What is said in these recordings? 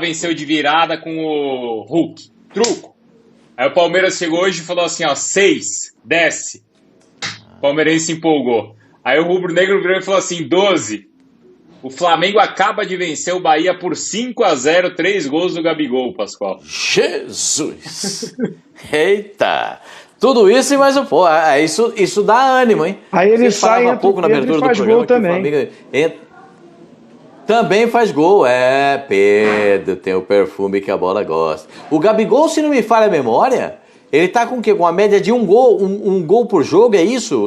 venceu de virada com o Hulk. Truco. Aí o Palmeiras chegou hoje e falou assim, ó, 6, desce. O palmeirense empolgou. Aí o rubro-negro virou e falou assim, 12. O Flamengo acaba de vencer o Bahia por 5-0, 3 gols do Gabigol, Pascoal. Jesus! Eita! Tudo isso e mais um pouco. Isso dá ânimo, hein? Aí ele sai um pouco na abertura do programa gol também. Também faz gol. Pedro tem o perfume que a bola gosta. O Gabigol, se não me falha a memória, ele tá com o quê? Com a média de um gol por jogo, é isso?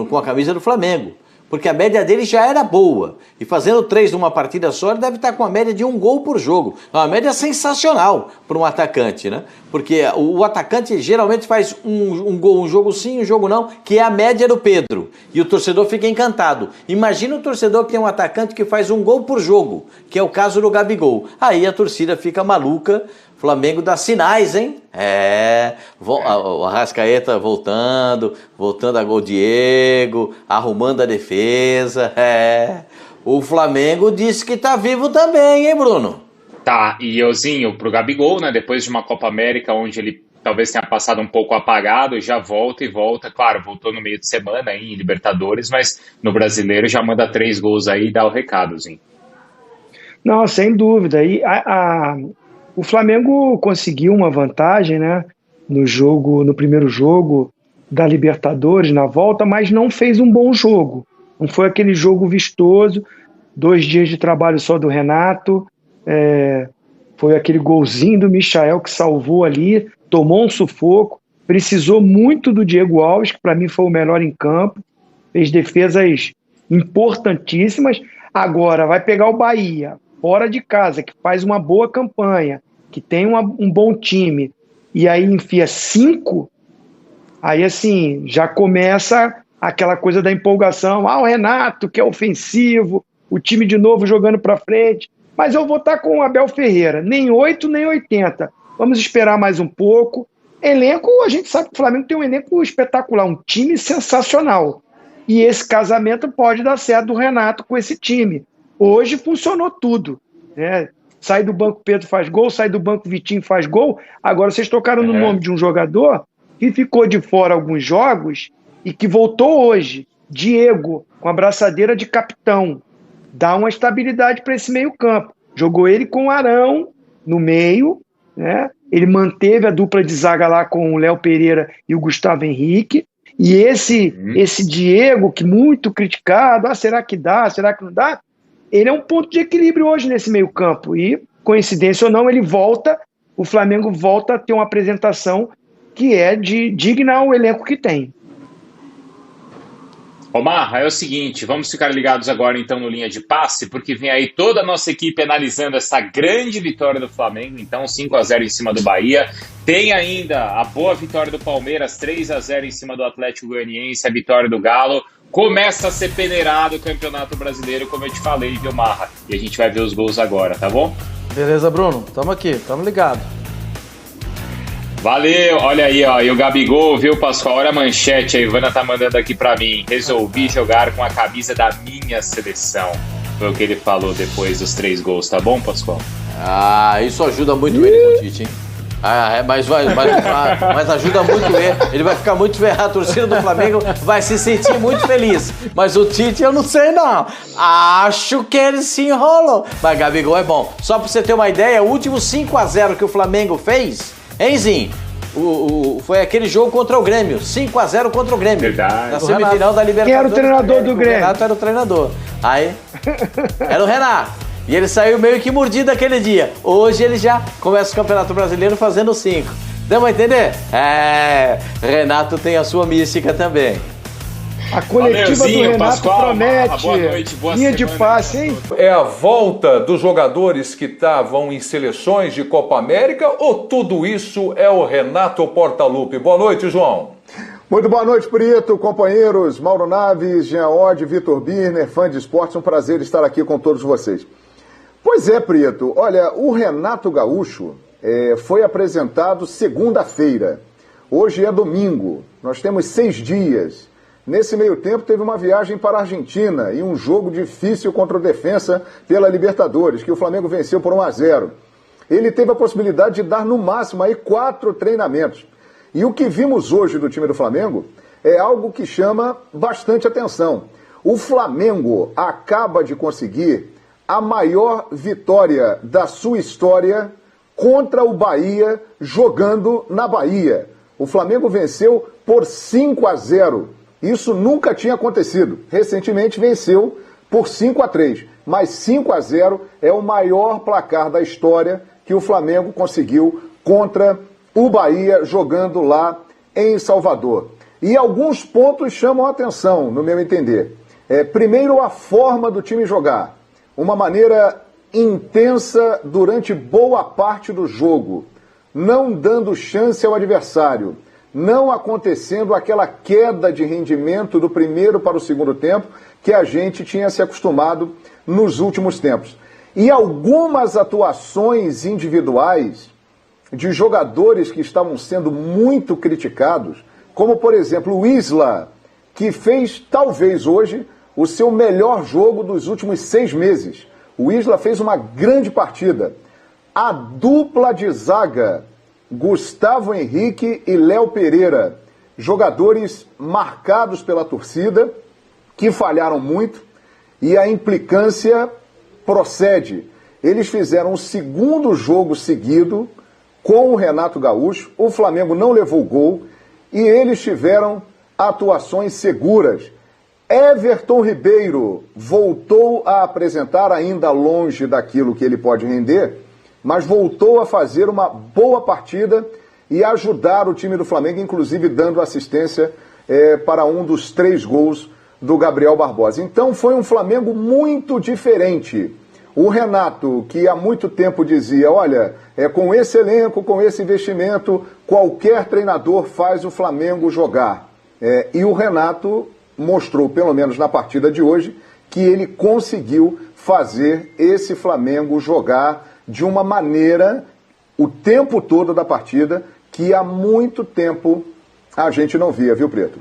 Com a camisa do Flamengo. Porque a média dele já era boa. E fazendo 3 numa partida só, ele deve estar com a média de 1 gol por jogo. É uma média sensacional para um atacante, né? Porque o atacante geralmente faz um gol, um jogo sim, um jogo não, que é a média do Pedro. E o torcedor fica encantado. Imagina o torcedor que tem um atacante que faz 1 gol por jogo, que é o caso do Gabigol. Aí a torcida fica maluca. Flamengo dá sinais, hein? O Arrascaeta voltando a gol Diego, arrumando a defesa. O Flamengo disse que tá vivo também, hein, Bruno? Tá, e euzinho pro Gabigol, né? Depois de uma Copa América onde ele talvez tenha passado um pouco apagado, já volta. Claro, voltou no meio de semana aí em Libertadores, mas no Brasileiro já manda 3 gols aí e dá o recadozinho. Não, sem dúvida. E o Flamengo conseguiu uma vantagem, né, no primeiro jogo da Libertadores, na volta, mas não fez um bom jogo. Não foi aquele jogo vistoso, 2 dias de trabalho só do Renato, foi aquele golzinho do Michael que salvou ali, tomou um sufoco, precisou muito do Diego Alves, que para mim foi o melhor em campo, fez defesas importantíssimas. Agora vai pegar o Bahia, fora de casa, que faz uma boa campanha, que tem um bom time, e aí enfia 5, aí assim, já começa aquela coisa da empolgação, o Renato que é ofensivo, o time de novo jogando para frente, mas eu vou estar com o Abel Ferreira, nem 8, nem 80, vamos esperar mais um pouco. Elenco, a gente sabe que o Flamengo tem um elenco espetacular, um time sensacional, e esse casamento pode dar certo do Renato com esse time. Hoje funcionou tudo, né? Sai do banco Pedro faz gol, sai do banco Vitinho faz gol. Agora vocês tocaram no nome de um jogador que ficou de fora alguns jogos e que voltou hoje, Diego, com a braçadeira de capitão. Dá uma estabilidade para esse meio campo. Jogou ele com o Arão no meio, né? Ele manteve a dupla de zaga lá com o Léo Pereira e o Gustavo Henrique. E esse Diego, que muito criticado, será que dá, será que não dá? Ele é um ponto de equilíbrio hoje nesse meio campo e, coincidência ou não, o Flamengo volta a ter uma apresentação que é digna ao elenco que tem. Omar, é o seguinte, vamos ficar ligados agora então no Linha de Passe, porque vem aí toda a nossa equipe analisando essa grande vitória do Flamengo, então 5-0 em cima do Bahia. Tem ainda a boa vitória do Palmeiras, 3-0 em cima do Atlético Goianiense, a vitória do Galo. Começa a ser peneirado o Campeonato Brasileiro, como eu te falei, viu, Marra? E a gente vai ver os gols agora, tá bom? Beleza, Bruno? Tamo aqui, tamo ligado. Valeu, olha aí, ó, e o Gabigol, viu, Pascoal? Olha a manchete, a Ivana tá mandando aqui pra mim. Resolvi jogar com a camisa da minha seleção. Foi o que ele falou depois dos 3 gols, tá bom, Pascoal? Isso ajuda muito ele com o Tite, hein? Mas ajuda muito ele. Ele vai ficar muito ferrado. A torcida do Flamengo vai se sentir muito feliz. Mas o Tite, eu não sei não. Acho que ele se enrolou. Mas Gabigol é bom. Só pra você ter uma ideia, o último 5-0 que o Flamengo fez, hein, Zinho? Foi aquele jogo contra o Grêmio. 5-0 contra o Grêmio. Verdade. Na semifinal da Libertadores. Quem era o treinador do Grêmio? O Renato era o treinador. Aí, era o Renato. E ele saiu meio que mordido aquele dia. Hoje ele já começa o Campeonato Brasileiro fazendo 5. Deu pra entender? Renato tem a sua mística também. A coletiva Valeuzinho, do Renato Pascoal, promete. boa noite, boa linha de semana, passe, hein? É a volta dos jogadores que estavam em seleções de Copa América ou tudo isso é o Renato Portaluppi? Boa noite, João. Muito boa noite, Prieto, companheiros, Mauro Naves, Jean Oddi, Vitor Birner, fã de esportes, um prazer estar aqui com todos vocês. Pois é, Prieto, olha, o Renato Gaúcho foi apresentado segunda-feira, hoje é domingo, nós temos 6 dias Nesse meio tempo, teve uma viagem para a Argentina e um jogo difícil contra o Defensa pela Libertadores, que o Flamengo venceu por 1-0. Ele teve a possibilidade de dar, no máximo, aí 4 treinamentos. E o que vimos hoje do time do Flamengo é algo que chama bastante atenção. O Flamengo acaba de conseguir a maior vitória da sua história contra o Bahia, jogando na Bahia. O Flamengo venceu por 5-0. Isso nunca tinha acontecido. Recentemente venceu por 5-3. Mas 5-0 é o maior placar da história que o Flamengo conseguiu contra o Bahia, jogando lá em Salvador. E alguns pontos chamam a atenção, no meu entender. Primeiro, a forma do time jogar. Uma maneira intensa durante boa parte do jogo, não dando chance ao adversário, não acontecendo aquela queda de rendimento do primeiro para o segundo tempo que a gente tinha se acostumado nos últimos tempos. E algumas atuações individuais de jogadores que estavam sendo muito criticados, como por exemplo o Isla, que fez talvez hoje o seu melhor jogo dos últimos 6 meses. O Isla fez uma grande partida. A dupla de zaga, Gustavo Henrique e Léo Pereira, jogadores marcados pela torcida, que falharam muito, e a implicância procede. Eles fizeram o segundo jogo seguido com o Renato Gaúcho, o Flamengo não levou gol, e eles tiveram atuações seguras. Everton Ribeiro voltou a apresentar, ainda longe daquilo que ele pode render, mas voltou a fazer uma boa partida e ajudar o time do Flamengo, inclusive dando assistência para um dos 3 gols do Gabriel Barbosa. Então foi um Flamengo muito diferente. O Renato, que há muito tempo dizia, olha, com esse elenco, com esse investimento, qualquer treinador faz o Flamengo jogar. E o Renato mostrou, pelo menos na partida de hoje, que ele conseguiu fazer esse Flamengo jogar de uma maneira, o tempo todo da partida, que há muito tempo a gente não via, viu, Preto?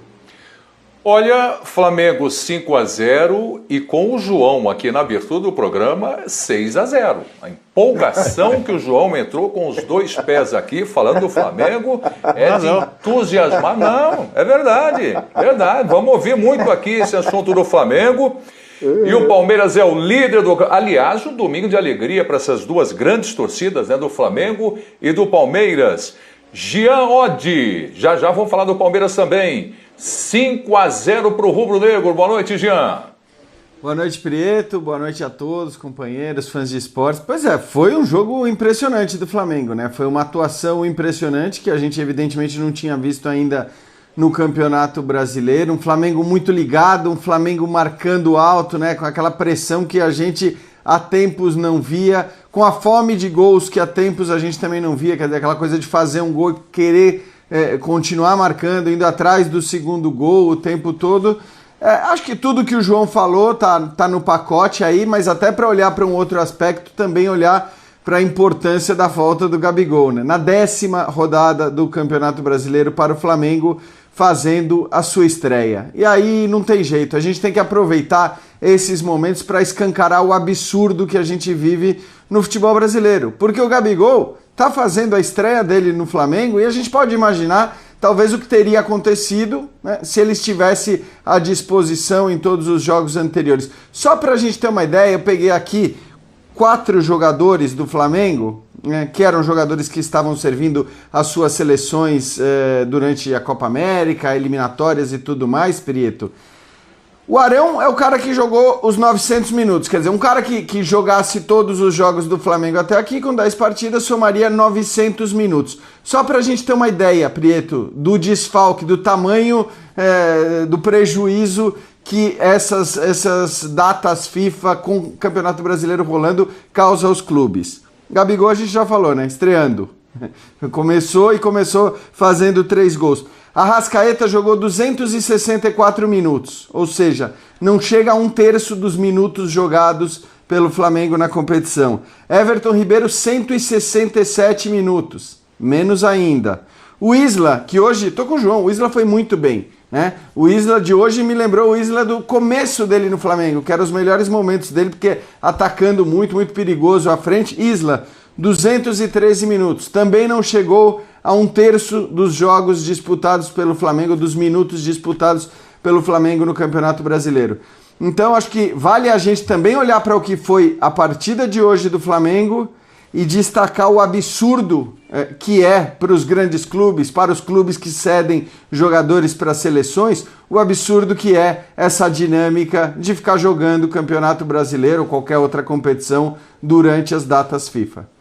Olha, Flamengo 5-0 e com o João aqui na abertura do programa 6-0. A empolgação que o João entrou com os 2 pés aqui falando do Flamengo é de entusiasmar. Não, é verdade, verdade. Vamos ouvir muito aqui esse assunto do Flamengo. E o Palmeiras é o líder do... Aliás, um domingo de alegria para essas 2 grandes torcidas, né, do Flamengo e do Palmeiras. Jean Oddi, já vamos falar do Palmeiras também. 5-0 para o Rubro Negro. Boa noite, Jean. Boa noite, Prieto. Boa noite a todos, companheiros, fãs de esportes. Pois é, foi um jogo impressionante do Flamengo, né? Foi uma atuação impressionante que a gente evidentemente não tinha visto ainda no Campeonato Brasileiro. Um Flamengo muito ligado, um Flamengo marcando alto, né? Com aquela pressão que a gente há tempos não via, com a fome de gols que há tempos a gente também não via, quer dizer, aquela coisa de fazer um gol e querer continuar marcando, indo atrás do segundo gol o tempo todo. Acho que tudo que o João falou tá no pacote aí, mas até para olhar para um outro aspecto, também olhar para a importância da volta do Gabigol, né? Na 10ª rodada do Campeonato Brasileiro para o Flamengo, fazendo a sua estreia. E aí não tem jeito, a gente tem que aproveitar esses momentos para escancarar o absurdo que a gente vive no futebol brasileiro. Porque o Gabigol tá fazendo a estreia dele no Flamengo e a gente pode imaginar talvez o que teria acontecido, né, se ele estivesse à disposição em todos os jogos anteriores. Só para a gente ter uma ideia, eu peguei aqui 4 jogadores do Flamengo, que eram jogadores que estavam servindo as suas seleções durante a Copa América, eliminatórias e tudo mais, Prieto. O Arão é o cara que jogou os 900 minutos, quer dizer, um cara que jogasse todos os jogos do Flamengo até aqui, com 10 partidas, somaria 900 minutos. Só pra gente ter uma ideia, Prieto, do desfalque, do tamanho do prejuízo que essas datas FIFA com o Campeonato Brasileiro rolando causa aos clubes. Gabigol a gente já falou, né? Estreando. Começou fazendo 3 gols. Arrascaeta jogou 264 minutos, ou seja, não chega a 1/3 dos minutos jogados pelo Flamengo na competição. Everton Ribeiro, 167 minutos, menos ainda. O Isla, que hoje, tô com o João, o Isla foi muito bem. né? O Isla de hoje me lembrou o Isla do começo dele no Flamengo, que eram os melhores momentos dele, porque atacando muito, muito perigoso à frente. Isla, 213 minutos, também não chegou a 1/3 dos jogos disputados pelo Flamengo, dos minutos disputados pelo Flamengo no Campeonato Brasileiro. Então acho que vale a gente também olhar para o que foi a partida de hoje do Flamengo e destacar o absurdo que é para os grandes clubes, para os clubes que cedem jogadores para seleções, o absurdo que é essa dinâmica de ficar jogando o Campeonato Brasileiro ou qualquer outra competição durante as datas FIFA.